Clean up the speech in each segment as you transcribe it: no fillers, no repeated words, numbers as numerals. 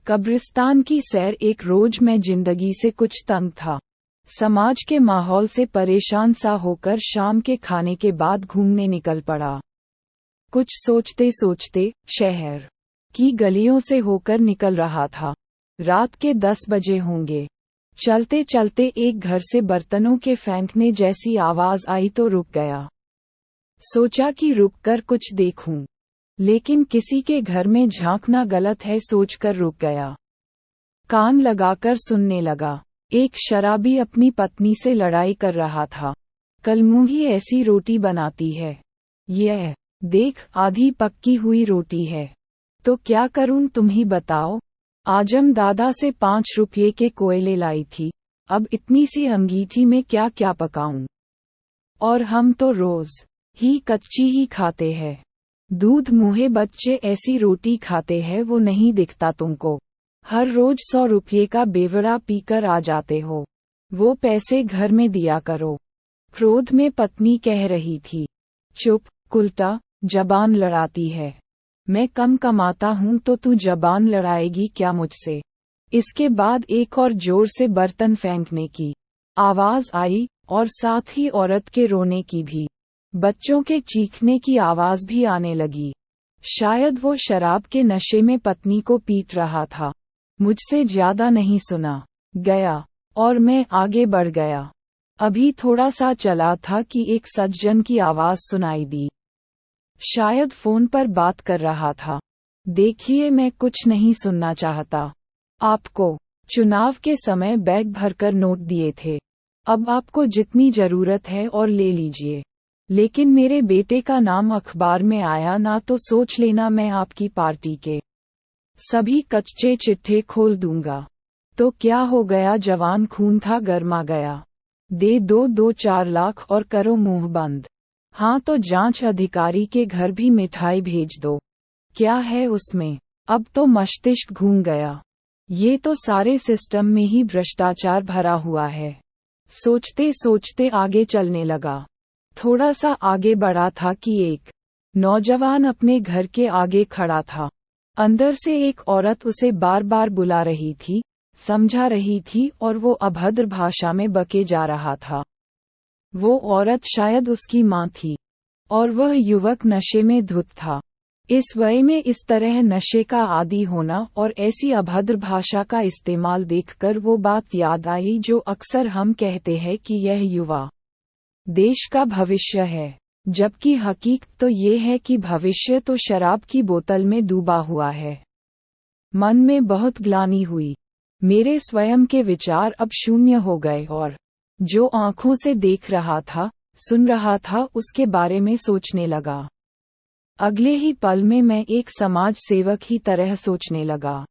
कब्रिस्तान की सैर एक रोज मैं जिंदगी से कुछ तंग था। समाज के माहौल से परेशान सा होकर शाम के खाने के बाद घूमने निकल पड़ा। कुछ सोचते सोचते शहर की गलियों से होकर निकल रहा था। रात के 10 बजे होंगे। चलते चलते एक घर से बर्तनों के फेंकने जैसी आवाज आई तो रुक गया। सोचा कि रुककर कुछ देखूं, लेकिन किसी के घर में झांकना गलत है सोचकर रुक गया। कान लगाकर सुनने लगा। एक शराबी अपनी पत्नी से लड़ाई कर रहा था। कलमुही ऐसी रोटी बनाती है। यह देख, आधी पक्की हुई रोटी है। तो क्या करूं तुम ही बताओ। आजम दादा से 5 रुपये के कोयले लाई थी। अब इतनी सी अंगीठी में क्या क्या पकाऊं। और हम तो रोज ही कच्ची ही खाते हैं। दूध मुँहे बच्चे ऐसी रोटी खाते हैं, वो नहीं दिखता तुमको। हर रोज 100 रुपये का बेवड़ा पीकर आ जाते हो। वो पैसे घर में दिया करो। क्रोध में पत्नी कह रही थी। चुप कुलटा, जबान लड़ाती है। मैं कम कमाता हूँ तो तू जबान लड़ाएगी क्या मुझसे। इसके बाद एक और जोर से बर्तन फेंकने की आवाज आई और साथ ही औरत के रोने की भी। बच्चों के चीखने की आवाज भी आने लगी। शायद वो शराब के नशे में पत्नी को पीट रहा था। मुझसे ज्यादा नहीं सुना गया और मैं आगे बढ़ गया। अभी थोड़ा सा चला था कि एक सज्जन की आवाज सुनाई दी। शायद फोन पर बात कर रहा था। देखिए, मैं कुछ नहीं सुनना चाहता। आपको चुनाव के समय बैग भरकर नोट दिए थे। अब आपको जितनी जरूरत है और ले लीजिए। लेकिन मेरे बेटे का नाम अखबार में आया ना तो सोच लेना मैं आपकी पार्टी के सभी कच्चे चिट्ठे खोल दूंगा। तो क्या हो गया, जवान खून था, गरमा गया। दे दो 2-4 लाख और करो मुंह बंद। हाँ तो जांच अधिकारी के घर भी मिठाई भेज दो। क्या है उसमें। अब तो मस्तिष्क घूम गया। ये तो सारे सिस्टम में ही भ्रष्टाचार भरा हुआ है। सोचते सोचते आगे चलने लगा। थोड़ा सा आगे बढ़ा था कि एक नौजवान अपने घर के आगे खड़ा था। अंदर से एक औरत उसे बार बार बुला रही थी, समझा रही थी और वो अभद्र भाषा में बके जा रहा था। वो औरत शायद उसकी माँ थी और वह युवक नशे में धुत था। इस वय में इस तरह नशे का आदी होना और ऐसी अभद्र भाषा का इस्तेमाल देखकर वो बात याद आई जो अक्सर हम कहते हैं कि यह युवा देश का भविष्य है, जबकि हकीकत तो ये है कि भविष्य तो शराब की बोतल में डूबा हुआ है। मन में बहुत ग्लानि हुई। मेरे स्वयं के विचार अब शून्य हो गए और जो आंखों से देख रहा था, सुन रहा था, उसके बारे में सोचने लगा। अगले ही पल में मैं एक समाज सेवक ही तरह सोचने लगा।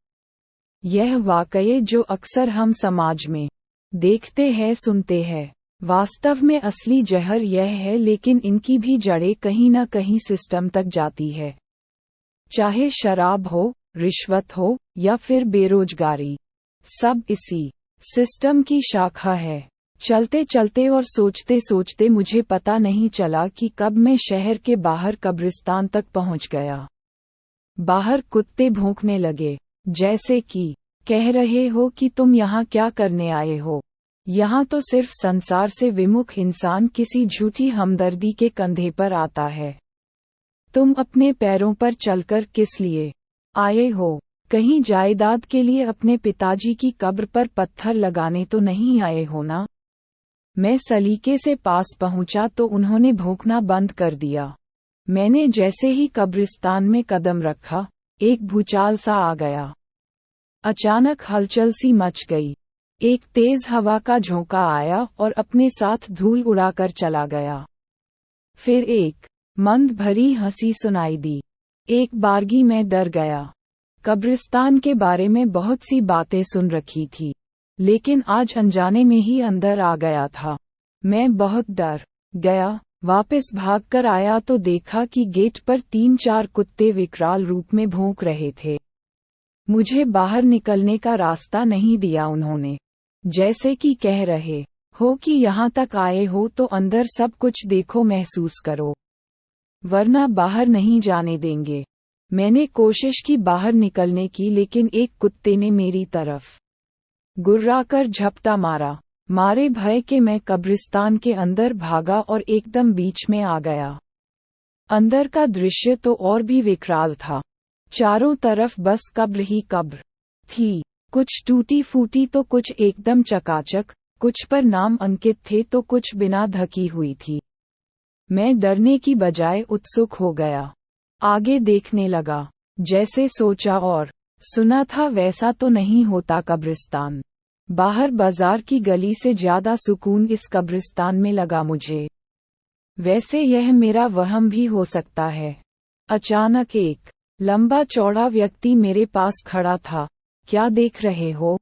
यह वाकये जो अक्सर हम समाज में देखते हैं, सुनते हैं, वास्तव में असली जहर यह है, लेकिन इनकी भी जड़ें कहीं न कहीं सिस्टम तक जाती है। चाहे शराब हो, रिश्वत हो या फिर बेरोजगारी, सब इसी सिस्टम की शाखा है। चलते चलते और सोचते सोचते मुझे पता नहीं चला कि कब मैं शहर के बाहर कब्रिस्तान तक पहुंच गया। बाहर कुत्ते भौंकने लगे, जैसे कि कह रहे हो कि तुम यहाँ क्या करने आए हो। यहाँ तो सिर्फ संसार से विमुख इंसान किसी झूठी हमदर्दी के कंधे पर आता है। तुम अपने पैरों पर चलकर किस लिए आए हो? कहीं जायदाद के लिए अपने पिताजी की कब्र पर पत्थर लगाने तो नहीं आए हो ना? मैं सलीके से पास पहुंचा तो उन्होंने भौंकना बंद कर दिया। मैंने जैसे ही कब्रिस्तान में कदम रखा, एक भूचाल सा आ गया। अचानक हलचल सी मच गई। एक तेज हवा का झोंका आया और अपने साथ धूल उड़ाकर चला गया। फिर एक मंद भरी हंसी सुनाई दी। एक बारगी मैं डर गया। कब्रिस्तान के बारे में बहुत सी बातें सुन रखी थी, लेकिन आज अनजाने में ही अंदर आ गया था। मैं बहुत डर गया। वापस भागकर आया तो देखा कि गेट पर 3-4 कुत्ते विकराल रूप में भौंक रहे थे। मुझे बाहर निकलने का रास्ता नहीं दिया उन्होंने, जैसे कि कह रहे हो कि यहाँ तक आए हो तो अंदर सब कुछ देखो, महसूस करो, वरना बाहर नहीं जाने देंगे। मैंने कोशिश की बाहर निकलने की, लेकिन एक कुत्ते ने मेरी तरफ गुर्राकर झपटा मारा। मारे भय के मैं कब्रिस्तान के अंदर भागा और एकदम बीच में आ गया। अंदर का दृश्य तो और भी विकराल था। चारों तरफ बस कब्र ही कब्र थी। कुछ टूटी फूटी तो कुछ एकदम चकाचक, कुछ पर नाम अंकित थे तो कुछ बिना ढकी हुई थी। मैं डरने की बजाय उत्सुक हो गया। आगे देखने लगा। जैसे सोचा और सुना था वैसा तो नहीं होता कब्रिस्तान। बाहर बाजार की गली से ज्यादा सुकून इस कब्रिस्तान में लगा मुझे। वैसे यह मेरा वहम भी हो सकता है। अचानक एक लंबा चौड़ा व्यक्ति मेरे पास खड़ा था। क्या देख रहे हो?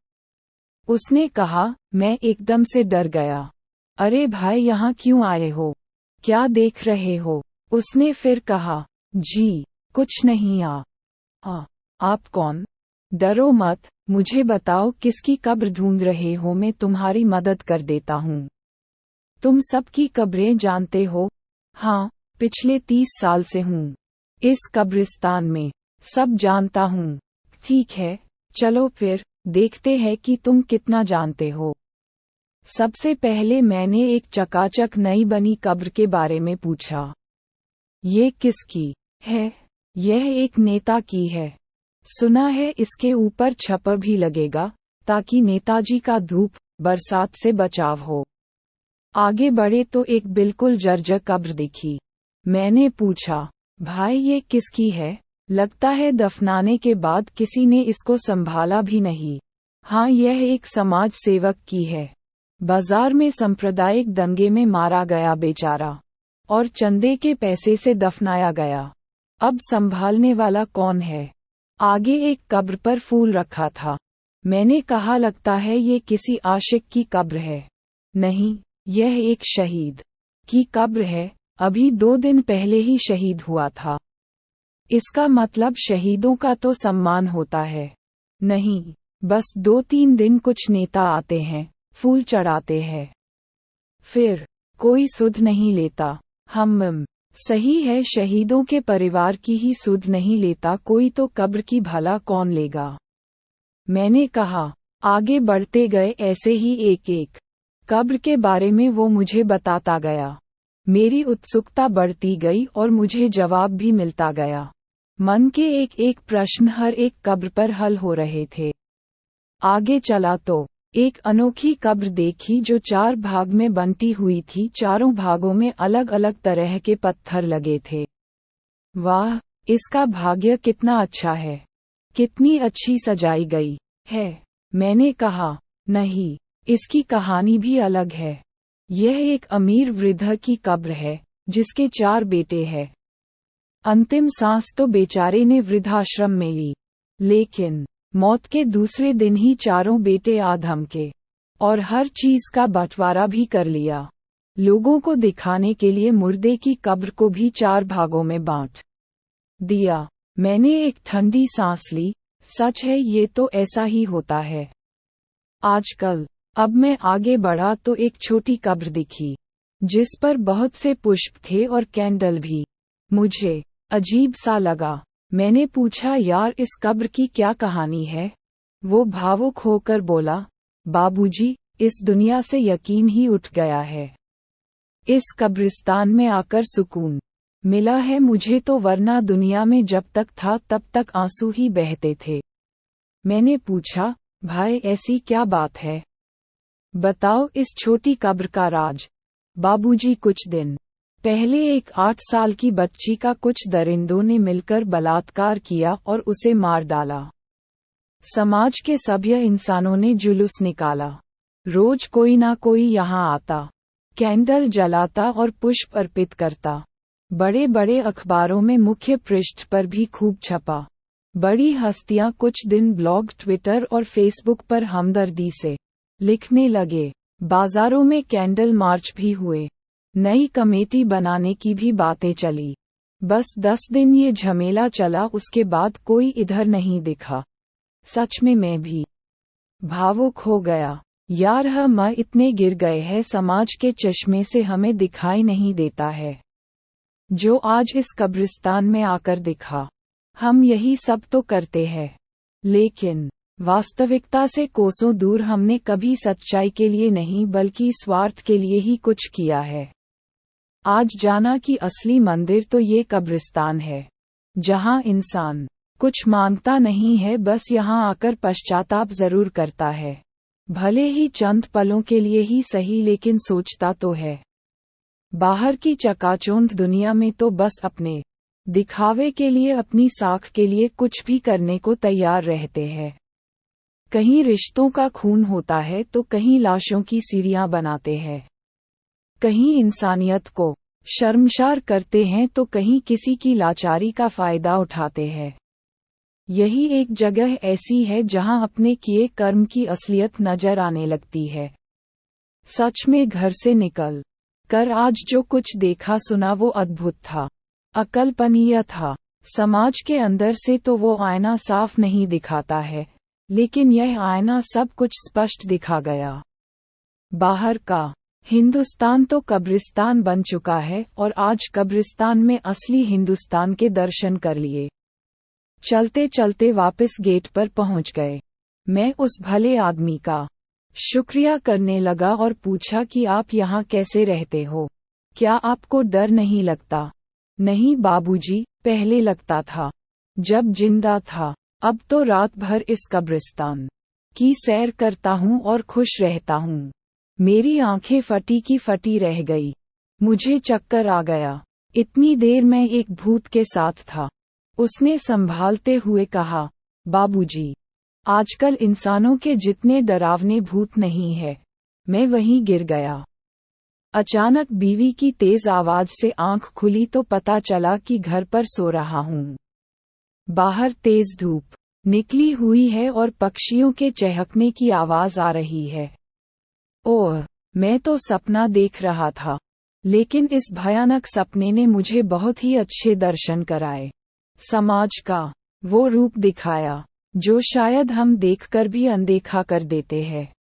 उसने कहा। मैं एकदम से डर गया। अरे भाई, यहाँ क्यों आए हो? क्या देख रहे हो? उसने फिर कहा। जी कुछ नहीं। आप कौन? डरो मत, मुझे बताओ किसकी कब्र ढूंढ रहे हो, मैं तुम्हारी मदद कर देता हूँ। तुम सबकी कब्रें जानते हो? हाँ, पिछले 30 साल से हूँ इस कब्रिस्तान में, सब जानता हूँ। ठीक है, चलो फिर देखते हैं कि तुम कितना जानते हो। सबसे पहले मैंने एक चकाचक नई बनी कब्र के बारे में पूछा। ये किसकी है? यह एक नेता की है। सुना है इसके ऊपर छप्पर भी लगेगा ताकि नेताजी का धूप बरसात से बचाव हो। आगे बढ़े तो एक बिल्कुल जर्जर कब्र दिखी। मैंने पूछा, भाई ये किसकी है? लगता है दफनाने के बाद किसी ने इसको संभाला भी नहीं। हाँ, यह एक समाज सेवक की है। बाजार में सांप्रदायिक दंगे में मारा गया बेचारा, और चंदे के पैसे से दफनाया गया। अब संभालने वाला कौन है? आगे एक कब्र पर फूल रखा था। मैंने कहा, लगता है ये किसी आशिक की कब्र है। नहीं, यह एक शहीद की कब्र है। अभी 2 दिन पहले ही शहीद हुआ था। इसका मतलब शहीदों का तो सम्मान होता है। नहीं, बस 2-3 दिन कुछ नेता आते हैं, फूल चढ़ाते हैं, फिर कोई सुध नहीं लेता। हम सही है, शहीदों के परिवार की ही सुध नहीं लेता कोई, तो कब्र की भला कौन लेगा? मैंने कहा। आगे बढ़ते गए ऐसे ही एक एक कब्र के बारे में वो मुझे बताता गया। मेरी उत्सुकता बढ़ती गई और मुझे जवाब भी मिलता गया। मन के एक एक प्रश्न हर एक कब्र पर हल हो रहे थे। आगे चला तो एक अनोखी कब्र देखी जो 4 भाग में बंटी हुई थी। चारों भागों में अलग अलग तरह के पत्थर लगे थे। वाह, इसका भाग्य कितना अच्छा है, कितनी अच्छी सजाई गई है। मैंने कहा, नहीं, इसकी कहानी भी अलग है। यह एक अमीर वृद्ध की कब्र है जिसके 4 बेटे हैं। अंतिम सांस तो बेचारे ने वृद्धाश्रम में ली, लेकिन मौत के दूसरे दिन ही चारों बेटे आधम के, और हर चीज का बंटवारा भी कर लिया। लोगों को दिखाने के लिए मुर्दे की कब्र को भी 4 भागों में बांट दिया। मैंने एक ठंडी सांस ली। सच है, ये तो ऐसा ही होता है आजकल। अब मैं आगे बढ़ा तो एक छोटी कब्र दिखी जिस पर बहुत से पुष्प थे और कैंडल भी। मुझे अजीब सा लगा। मैंने पूछा, यार इस कब्र की क्या कहानी है? वो भावुक होकर बोला, बाबूजी, इस दुनिया से यकीन ही उठ गया है। इस कब्रिस्तान में आकर सुकून मिला है मुझे तो, वरना दुनिया में जब तक था तब तक आंसू ही बहते थे। मैंने पूछा, भाई ऐसी क्या बात है? बताओ इस छोटी कब्र का राज। बाबूजी, कुछ दिन पहले एक 8 साल की बच्ची का कुछ दरिंदों ने मिलकर बलात्कार किया और उसे मार डाला। समाज के सभ्य इंसानों ने जुलूस निकाला। रोज कोई ना कोई यहाँ आता, कैंडल जलाता और पुष्प अर्पित करता। बड़े बड़े अखबारों में मुख्य पृष्ठ पर भी खूब छपा। बड़ी हस्तियां कुछ दिन ब्लॉग, ट्विटर और फेसबुक पर हमदर्दी से लिखने लगे। बाजारों में कैंडल मार्च भी हुए। नई कमेटी बनाने की भी बातें चली। बस 10 दिन ये झमेला चला, उसके बाद कोई इधर नहीं दिखा। सच में मैं भी भावुक हो गया। यार हम इतने गिर गए हैं, समाज के चश्मे से हमें दिखाई नहीं देता है। जो आज इस कब्रिस्तान में आकर दिखा, हम यही सब तो करते हैं, लेकिन वास्तविकता से कोसों दूर हमने कभी सच्चाई के लिए नहीं बल्कि स्वार्थ के लिए ही कुछ किया है। आज जाना कि असली मंदिर तो ये कब्रिस्तान है, जहां इंसान कुछ मांगता नहीं है, बस यहाँ आकर पश्चाताप जरूर करता है, भले ही चंद पलों के लिए ही सही, लेकिन सोचता तो है। बाहर की चकाचौंध दुनिया में तो बस अपने दिखावे के लिए, अपनी साख के लिए कुछ भी करने को तैयार रहते हैं। कहीं रिश्तों का खून होता है तो कहीं लाशों की सीढ़ियां बनाते हैं, कहीं इंसानियत को शर्मसार करते हैं तो कहीं किसी की लाचारी का फायदा उठाते हैं। यही एक जगह ऐसी है जहां अपने किए कर्म की असलियत नजर आने लगती है। सच में घर से निकल कर आज जो कुछ देखा सुना वो अद्भुत था, अकल्पनीय था। समाज के अंदर से तो वो आईना साफ नहीं दिखाता है, लेकिन यह आईना सब कुछ स्पष्ट दिखा गया। बाहर का हिंदुस्तान तो कब्रिस्तान बन चुका है और आज कब्रिस्तान में असली हिंदुस्तान के दर्शन कर लिए। चलते चलते वापस गेट पर पहुंच गए। मैं उस भले आदमी का शुक्रिया करने लगा और पूछा कि आप यहाँ कैसे रहते हो, क्या आपको डर नहीं लगता? नहीं बाबूजी, पहले लगता था जब जिंदा था, अब तो रात भर इस कब्रिस्तान की सैर करता हूँ और खुश रहता हूँ। मेरी आंखें फटी की फटी रह गई, मुझे चक्कर आ गया। इतनी देर मैं एक भूत के साथ था। उसने संभालते हुए कहा, बाबूजी, आजकल इंसानों के जितने डरावने भूत नहीं है। मैं वहीं गिर गया। अचानक बीवी की तेज आवाज से आंख खुली तो पता चला कि घर पर सो रहा हूँ। बाहर तेज धूप निकली हुई है और पक्षियों के चहकने की आवाज आ रही है। ओह, मैं तो सपना देख रहा था, लेकिन इस भयानक सपने ने मुझे बहुत ही अच्छे दर्शन कराए। समाज का वो रूप दिखाया जो शायद हम देखकर भी अनदेखा कर देते हैं।